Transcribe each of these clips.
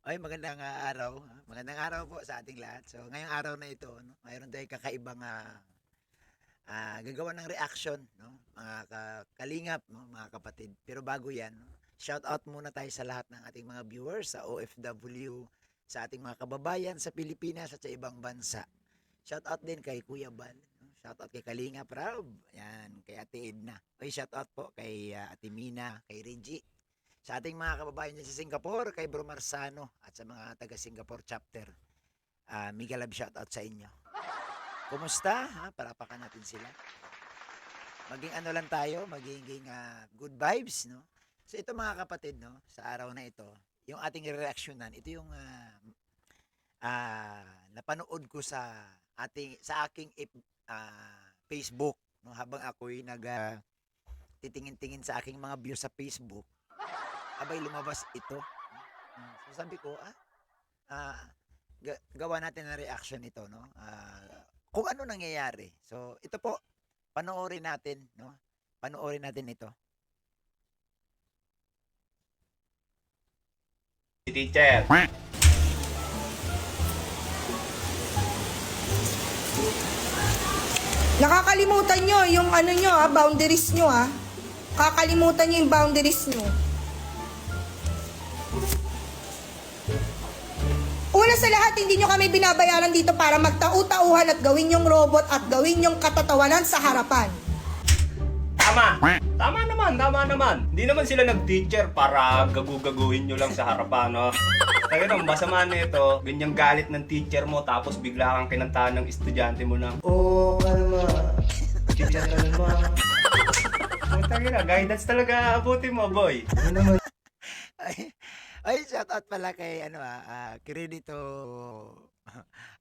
Ay, magandang araw. Magandang araw po sa ating lahat. So, ngayong araw na ito, no, mayroon tayong kakaibang gagawa ng reaction, no, mga kalingap, no, mga kapatid. Pero bago yan, no, shout out muna tayo sa lahat ng ating mga viewers sa OFW, sa ating mga kababayan sa Pilipinas at sa ibang bansa. Shout out din kay Kuya Bal. No? Shout out kay Kalingap Rob. Yan, kay Ate Edna. Ay, shout out po kay Ate Mina, kay Reggie. Sa ating mga kababayan dyan sa Singapore, kay Bro Marsano at sa mga taga Singapore chapter. Mega love shoutout sa inyo. Kumusta? Parapakan natin sila. Maging ano lang tayo, maging good vibes, no? So ito mga kapatid, no, sa araw na ito, yung ating reaksyonan, ito yung napanood ko sa aking Facebook, no, habang ako'y titingin-tingin sa aking mga views sa Facebook, abay lumabas ito. So sabi ko, ah, gawa natin ng reaction ito, no? Kung ano nangyayari. So, ito po, panoorin natin, no? Panoorin natin ito. Si teacher. Nakakalimutan nyo yung ano nyo boundaries nyo Kakalimutan nyo yung boundaries nyo. Una sa lahat, hindi nyo kami binabayaran dito para magtau-tauhan at gawin yung robot at gawin yung katatawanan sa harapan. Tama. Tama naman. Hindi naman sila nag-teacher para gagugaguhin nyo lang sa harapan, no? Kaya nang masama na ito, ganyang galit ng teacher mo tapos bigla kang kinantahan ng estudyante mo ng kalma. Teacher kalma. Putang ina, guidance talaga abutin mo, boy. Ano naman? Ay, shout out pala kay Credito.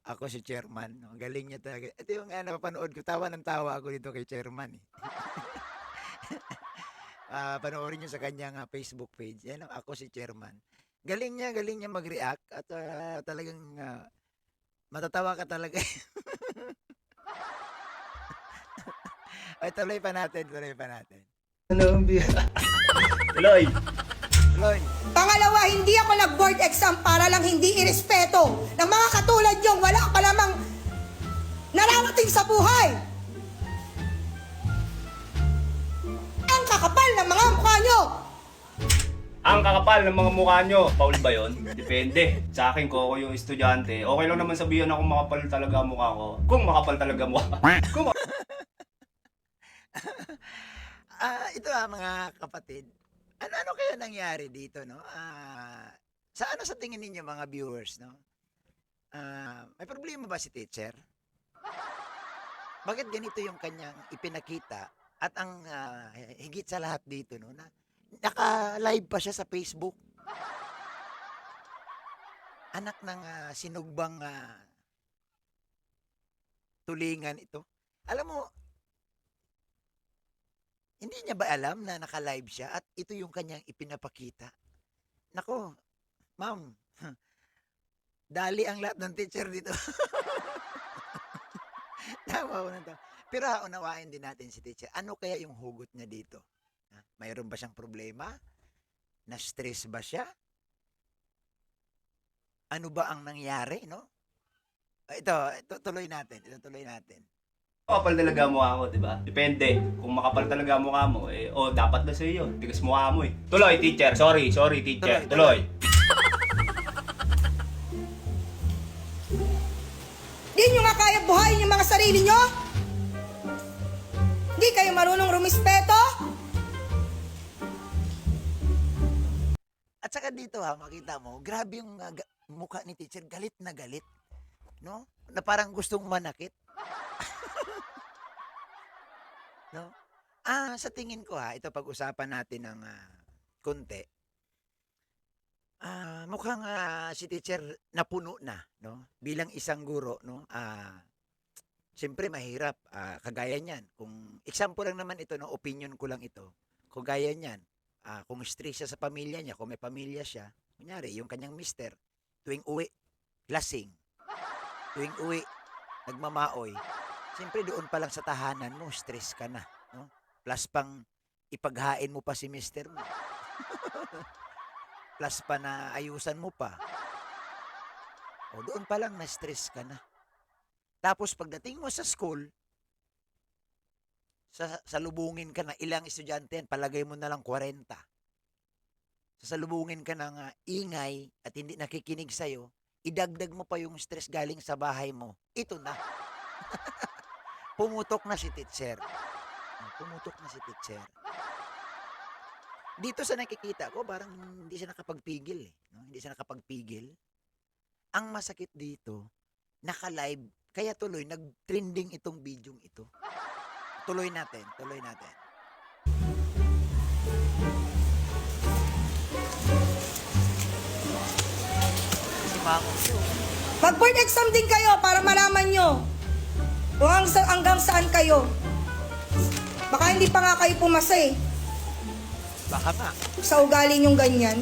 Ako si Chairman. No? Galing niya talaga. Ito yung napapanood ko. Tawa ng tawa ako dito kay Chairman. Panoorin niyo sa kanyang Facebook page. Yan, ako si Chairman. Galing niya mag-react at talagang matatawa ka talaga. Ay, tuloy pa natin. Tuloy. Tuloy. Pangalawa, hindi ako nag-board exam para lang hindi irespeto ng mga katulad yung wala pa lamang nararating sa buhay. Ang kakapal ng mga mukha nyo. Ang kakapal ng mga mukha nyo. Paul ba yun? Depende. Sa akin ko, ako yung estudyante. Okay lang naman sabihin na kung makapal talaga ang mukha ko. Kung makapal talaga mukha. Kung Ito mga kapatid. Ano kaya nangyari dito, no? Sa tingin ninyo mga viewers, no? May problema ba si teacher? Bakit ganito yung kanyang ipinakita? At ang higit sa lahat dito, no, na naka-live pa siya sa Facebook. Anak ng sinugbang tulingan ito. Alam mo, hindi niya ba alam na naka-live siya at ito yung kanyang ipinapakita? Nako, ma'am, dali ang lahat ng teacher dito. Tama ko na to. Pero unawain din natin si teacher. Ano kaya yung hugot niya dito? Mayroon ba siyang problema? Na-stress ba siya? Ano ba ang nangyari, no? Ito tuloy natin. makapal talaga ang mukha ko, di ba? Depende. Kung makapal talaga ang mukha mo, dapat na sa'yo yun. Tigas mukha mo eh. Tuloy, teacher. Sorry, teacher. Tuloy. Di nyo nga kaya buhayin yung mga sarili nyo? Di kayo marunong rumispeto? At saka dito makita mo, grabe yung mukha ni teacher, galit na galit. No? Na parang gustong manakit. No? Sa tingin ko ito pag-usapan natin ng konti. Mukhang si teacher napuno na, no? Bilang isang guro, no? Siyempre mahirap, kagaya niyan. Kung example lang naman ito, no, opinion ko lang ito. Kung gaya niyan, kung stress siya sa pamilya niya, kung may pamilya siya, kunyari, yung kanyang mister, tuwing uwi, lasing. Tuwing uwi, nagmamaoy. Siyempre doon pa lang sa tahanan mo, stress ka na, no? Plus pang ipaghain mo pa si mister mo. Plus pa na ayusan mo pa. O doon pa lang na-stress ka na. Tapos pagdating mo sa school, salubungin ka na ilang estudyante yan, palagay mo na lang 40. Sasalubungin ka ng ingay at hindi nakikinig sa'yo, idagdag mo pa yung stress galing sa bahay mo. Ito na. Pumutok na si teacher. Pumutok na si teacher. Dito sa nakikita ko, parang hindi siya nakapagpigil eh. No? Hindi siya nakapagpigil. Ang masakit dito, naka-live, kaya tuloy, nag-trending itong video ito. Tuloy natin, tuloy natin. Si Mango siya. Mag-board exam din kayo para malaman nyo kung hanggang saan kayo. Baka hindi pa nga kayo pumasa eh. Baka nga. Sa ugali nyong ganyan.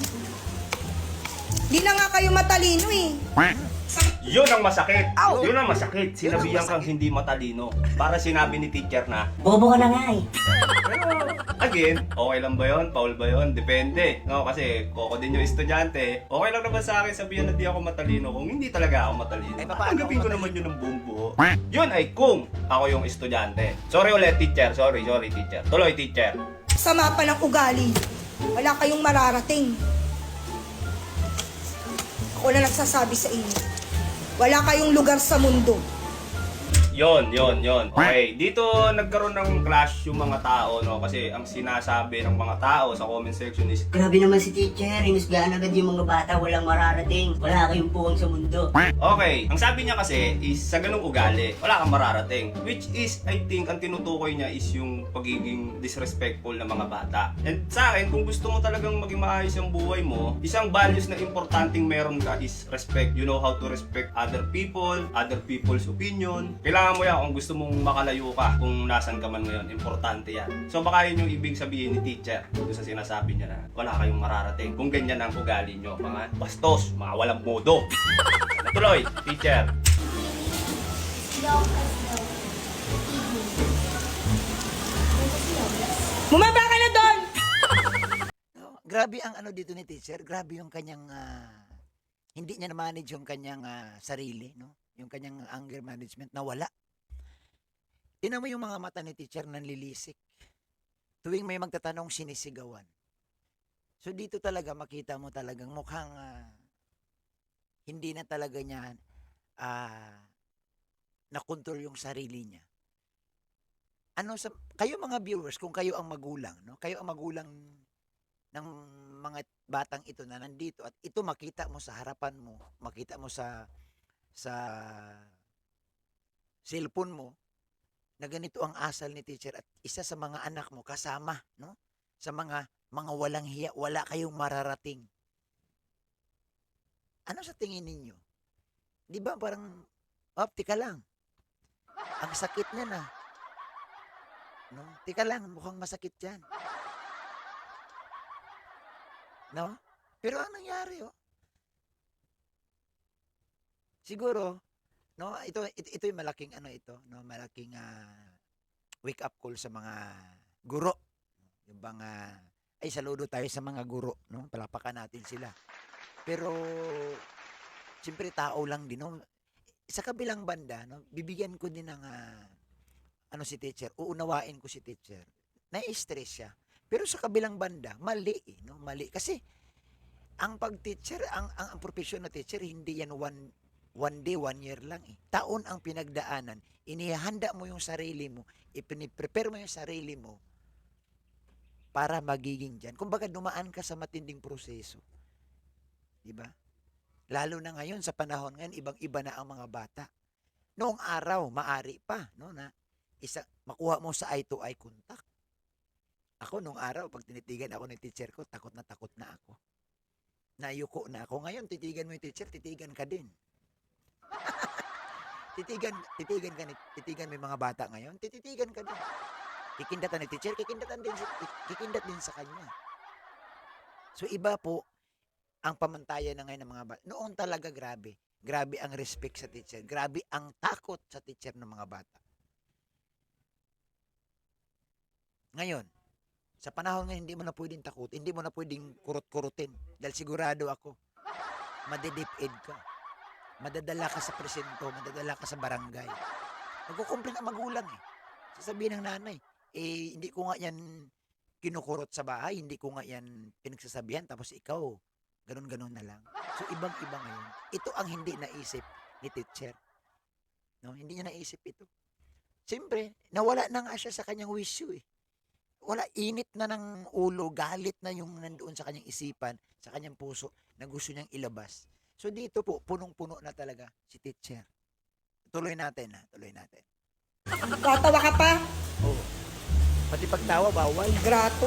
Di na nga kayo matalino eh. Yun ang masakit. Ow! Yun ang masakit. Sinabihan kang masakit. hindi matalino. Para sinabi ni teacher na, Bobo ka na nga eh. pero again, okay lang ba yun? Paul ba yun? Depende. No, kasi koko din yung estudyante. Okay lang naman sa akin sabihan na di ako matalino kung hindi talaga ako matalino. Ay, paano Tanggapin ako ko naman yun ng buong buo. Yun ay kung ako yung estudyante. Sorry ulit, teacher. Sorry, teacher. Tuloy, teacher. Sama pa ng ugali. Wala kayong mararating. Ako na nagsasabi sa inyo. Wala kayong lugar sa mundo. Yon. Okay, dito nagkaroon ng clash yung mga tao, no? Kasi ang sinasabi ng mga tao sa comment section is, Grabe naman si teacher, hinusgahan agad yung mga bata, walang mararating. Wala kayong puwang sa mundo. okay, ang sabi niya kasi is sa ganung ugali, wala kang mararating. Which is, I think, ang tinutukoy niya is yung pagiging disrespectful ng mga bata. And sa akin, kung gusto mo talagang maging maayos ang buhay mo, isang values na importanteng meron ka is respect. You know how to respect other people, other people's opinion. Kailangan mo yan kung gusto mong makalayo ka kung nasan ka man ngayon. Importante yan. So baka yun yung ibig sabihin ni teacher doon sa sinasabi niya na wala kayong mararating. Kung ganyan ang ugali nyo, mga bastos, mga walang modo. Natuloy, teacher. Bumaba ka na doon! No, grabe ang ano dito ni teacher, grabe yung kanyang hindi niya na-manage yung kanyang sarili, no? Yung kanyang anger management na wala. Tingnan mo yung mga mata ni teacher nanlilisik. Tuwing may magtatanong, sinisigawan. So dito talaga makita mo talagang mukhang hindi na talaga niya na-control yung sarili niya. Ano sa kayo mga viewers, kung kayo ang magulang, no? Kayo ang magulang ng mga batang ito na nandito at ito makita mo sa harapan mo, makita mo sa cellphone mo na ganito ang asal ni teacher at isa sa mga anak mo kasama, no? Sa mga walang hiya, wala kayong mararating. Ano sa tingin ninyo? Di ba parang, tika lang. Ang sakit niya na. No? Tika lang, mukhang masakit yan. No? Pero ang nangyari, siguro, no, ito yung malaking no, malaking wake up call sa mga guro. Yung bang ay saludo tayo sa mga guro, no? Palapakan natin sila. Pero siyempre tao lang din, no? Sa kabilang banda, no, bibigyan ko din ng si teacher, uunawain ko si teacher. Na-stress siya. Pero sa kabilang banda, mali, no? Mali kasi ang pag-teacher, ang profesyon na teacher, hindi yan one day, 1 year lang eh. Taon ang pinagdaanan. Inihanda mo yung sarili mo, ipiniprepare mo yung sarili mo para magiging dyan. Kumbaga, dumaan ka sa matinding proseso. Diba? Lalo na ngayon, sa panahon ngayon, ibang-iba na ang mga bata. Noong araw, maari pa, no, na makuha mo sa eye-to-eye contact. Ako, noong araw, pag tinitigan ako ng teacher ko, takot na ako. Nayuko na ako. Ngayon, titigan mo yung teacher, titigan ka din. titigan mo yung mga bata ngayon, titigan ka din. Kikindatan ni teacher, kikindat din sa kanya. So iba po ang pamantayan na ngayon ng mga bata. Noon talaga grabe. Grabe ang respect sa teacher. Grabe ang takot sa teacher ng mga bata. Ngayon, sa panahon ngayon, hindi mo na pwedeng takot. Hindi mo na pwedeng kurut-kurutin. Dahil sigurado ako, madidip-ed ka. madadala ka sa presinto, madadala ka sa barangay. Magkukumplit ang magulang eh. Sasabihin ng nanay, hindi ko nga yan kinukurot sa bahay, hindi ko nga yan pinagsasabihan, tapos ikaw, ganun-ganun na lang. So, ibang-iba ngayon. Ito ang hindi naisip ni teacher. No? Hindi niya naisip ito. Siyempre, nawala na nga siya sa kanyang wisyo eh. Wala, init na ng ulo, galit na yung nandoon sa kanyang isipan, sa kanyang puso, na gusto niyang ilabas. So dito po, punong-puno na talaga si teacher. Tuloy natin ha, tuloy natin. Tatawa ka pa? Oo. Pati pagtawa, bawal. Grato.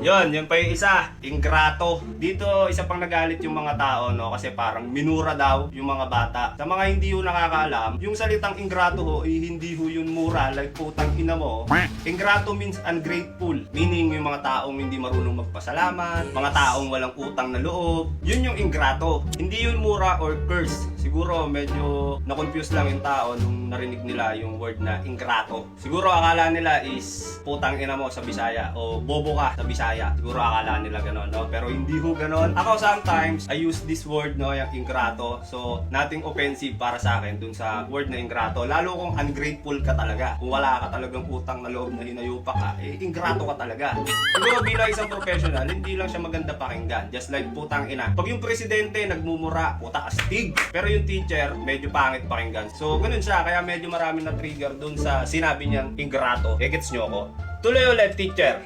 Yun pa yung isa, ingrato. Dito, isa pang nagalit yung mga tao, no? Kasi parang minura daw yung mga bata. Sa mga hindi ho nakakaalam, yung salitang ingrato ho, hindi ho yun mura, like putang ina mo. Ingrato means ungrateful, meaning yung mga taong hindi marunong magpasalamat, mga taong walang utang na loob. Yun yung ingrato. Hindi yun mura or curse. Siguro medyo na-confuse lang yung tao nung narinig nila yung word na ingrato. Siguro akala nila is putang ina mo sa Bisaya o bobo ka sa Bisaya. Siguro akala nila gano'n, no? Pero hindi ho gano'n. Ako sometimes, I use this word, no, yung ingrato. So, nothing offensive para sa akin dun sa word na ingrato. Lalo kung ungrateful ka talaga. Kung wala ka talagang utang na loob na hinayupa ka, ingrato ka talaga. Siguro bilang isang professional, hindi lang siya maganda pakinggan. Just like putang ina. Pag yung presidente nagmumura, puta astig. Pero yung teacher, medyo pangit pakinggan. So, ganun siya. Kaya medyo marami na trigger dun sa sinabi niyang ingrato. Gets nyo ako? Tuloy ulit, teacher.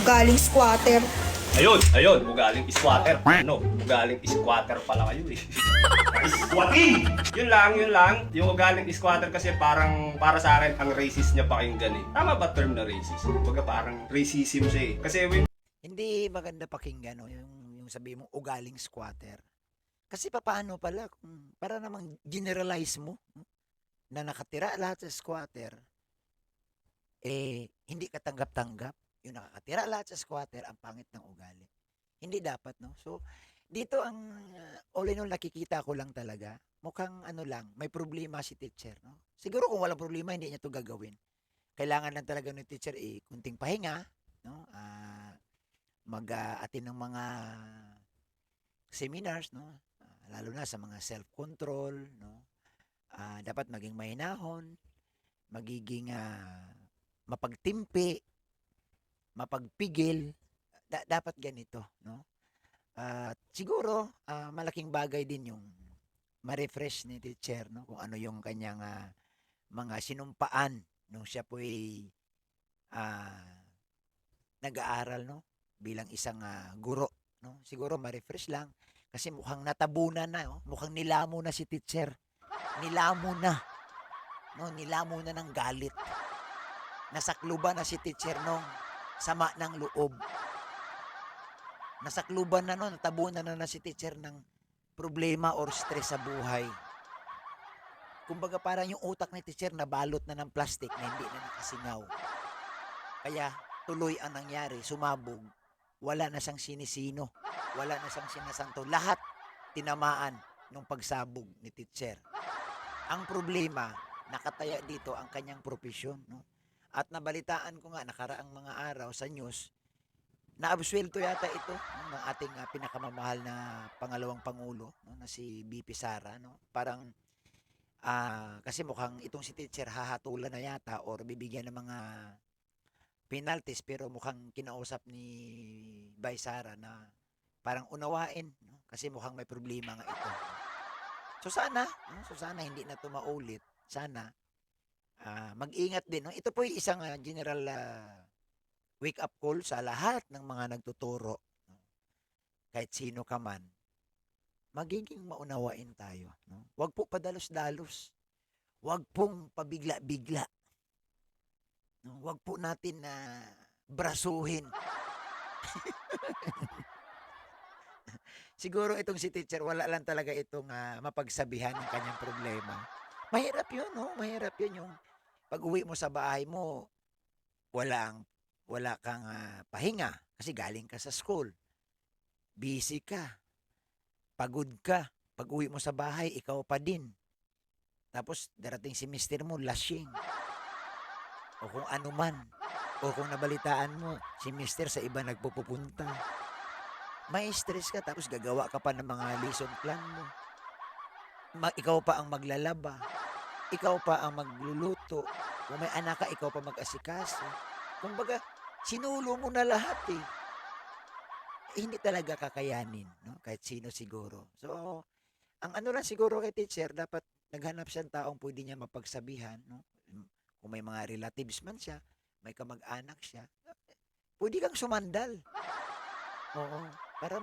Galing squatter. Ayun, ugaling squatter. Ano? Ugaling squatter pala kayo eh. Squatting! Yun lang. Yung ugaling squatter kasi parang para sa akin ang racist niya pakinggan eh. Tama ba term na racist? Baga parang racism siya eh. Kasi when Hindi maganda pakinggan, no? Yung sabi mong ugaling squatter. Kasi paano pala, kung para namang generalize mo, no? Na nakatira lahat sa squatter, hindi ka tanggap-tanggap. Yung nakakatira lahat sa squatter, ang pangit ng ugali. Hindi dapat, no? So, dito ang all in all nakikita ko lang talaga, mukhang ano lang, may problema si teacher, no? Siguro kung walang problema, hindi niya to gagawin. Kailangan lang talaga ng teacher, kunting pahinga, no? Mag-attend ng mga seminars, no? Lalo na sa mga self-control, no? Dapat maging mahinahon, magiging mapagtimpi, mapagpigil, dapat ganito, no? Siguro malaking bagay din yung ma-refresh ni teacher, no? Kung ano yung kanyang mga sinumpaan nung siya po'y nag-aaral, no? Bilang isang guro, no? Siguro ma-refresh lang kasi mukhang natabunan na, no? Mukhang nilamo na si teacher. Nilamo na. No, nilamo na ng galit. Nasakluban na si teacher nung sama ng loob. Nasakluban na, no, natabunan na si teacher ng problema or stress sa buhay. Kumbaga parang yung utak ni teacher nabalot na ng plastic na hindi na nakasingaw. Kaya tuloy ang nangyari, sumabog. Wala na siyang sinisino. Wala na siyang sinasanto. Lahat tinamaan ng pagsabog ni teacher. Ang problema, nakataya dito ang kanyang propesyon, no? At nabalitaan ko nga nakaraang mga araw sa news, naabsuelto yata ito, no, ng ating pinakamamahal na pangalawang pangulo, no, na si BP Sara, no? Parang kasi mukhang itong si teacher hahatulan na yata or bibigyan ng mga penalties, pero mukhang kinausap ni Bay Sara na parang unawain, no? Kasi mukhang may problema nga ito. So sana hindi na ito maulit. Sana mag-ingat din, no? Ito po yung isang general wake up call sa lahat ng mga nagtuturo, no? Kahit sino ka man, magiging maunawain tayo, no? Huwag po padalos-dalos. Huwag pong pabigla-bigla. No? Huwag po natin na brasuhin. Siguro itong si teacher, wala lang talaga itong mapagsabihan ng kanyang problema. Mahirap yun, no? Mahirap yun yung pag-uwi mo sa bahay mo, wala kang pahinga kasi galing ka sa school. Busy ka. Pagod ka. Pag-uwi mo sa bahay, ikaw pa din. Tapos darating si mister mo, lasing. O kung ano man. O kung nabalitaan mo, si mister sa iba nagpupunta. May stress ka tapos gagawa ka pa ng mga lesson plan mo. Ikaw pa ang maglalaba. Ikaw pa ang magluluto. Kung may anak ka, ikaw pa mag-asikaso. Kumbaga, sinulo mo na lahat eh. Hindi talaga kakayanin, no? Kahit sino siguro. So, ang ano lang siguro kay teacher, dapat naghanap siya ng taong pwede niya mapagsabihan, no? Kung may mga relatives man siya, may kamag-anak siya, pwede kang sumandal. Oo. Para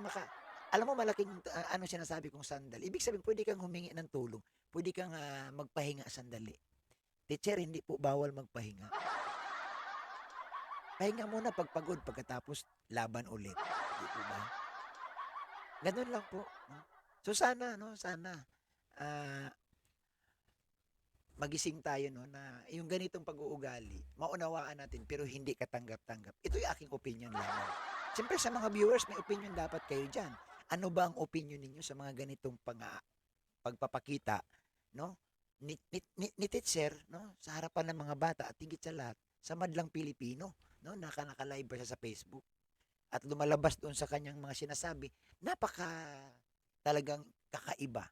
alam mo malaking ano sinasabi kong sandal. Ibig sabihin, pwede kang humingi ng tulong. Pwede kang magpahinga sandali. Teacher, hindi po bawal magpahinga. Pahinga muna pagpagod pagkatapos laban ulit. Di po ba? Ganun lang po. No? So sana, no? Sana magising tayo no na yung ganitong pag-uugali, maunawaan natin pero hindi katanggap-tanggap. Ito yung aking opinion lamang. Siyempre sa mga viewers, may opinion dapat kayo dyan. Ano ba ang opinion ninyo sa mga ganitong pagpapakita no? Ni teacher no? Sa harapan ng mga bata at higit sa lahat, sa madlang Pilipino no? Nakalive ba siya sa Facebook at lumalabas doon sa kanyang mga sinasabi, napaka talagang kakaiba.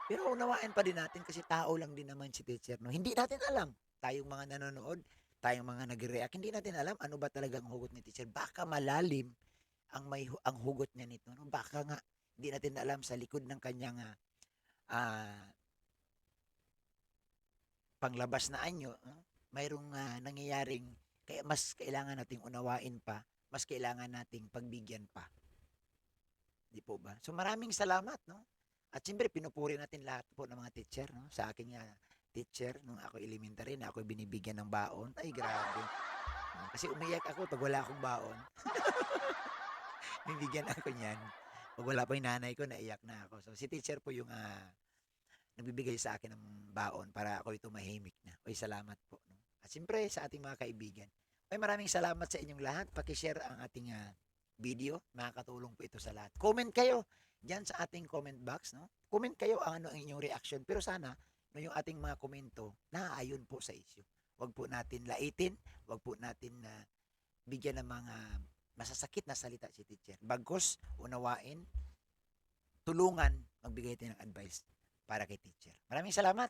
Pero unawain pa din natin kasi tao lang din naman si teacher. No? Hindi natin alam. Tayong mga nanonood, tayong mga nagre-react, hindi natin alam ano ba talagang hugot ni teacher. Baka malalim ang hugot niya nito. No? Baka nga hindi natin alam sa likod ng kanyang panglabas na anyo, no? Mayroong nangyayaring kaya mas kailangan nating unawain pa, mas kailangan nating pagbigyan pa. Di po ba? So maraming salamat, no? At siyempre, pinupuri natin lahat po ng mga teacher, no? Sa aking teacher, nung ako elementary, na ako binibigyan ng baon. Ay, grabe. Kasi umiyak ako pag wala akong baon. Bibigyan ako niyan. Pag wala pa yung nanay ko, naiyak na ako. So, si teacher po yung nagbibigay sa akin ng baon para ako tumahimik na. Oy, salamat po. No? At siyempre, sa ating mga kaibigan. Oy, maraming salamat sa inyong lahat. Pakishare ang ating video. Makakatulong po ito sa lahat. Comment kayo diyan sa ating comment box, no? Comment kayo ano ang inyong reaction. Pero sana, no, yung ating mga komento, naaayon po sa issue. Huwag po natin laitin, huwag po natin bigyan ng mga masasakit na salita si teacher. Bagkus, unawain, tulungan, magbigay tayo ng advice para kay teacher. Maraming salamat.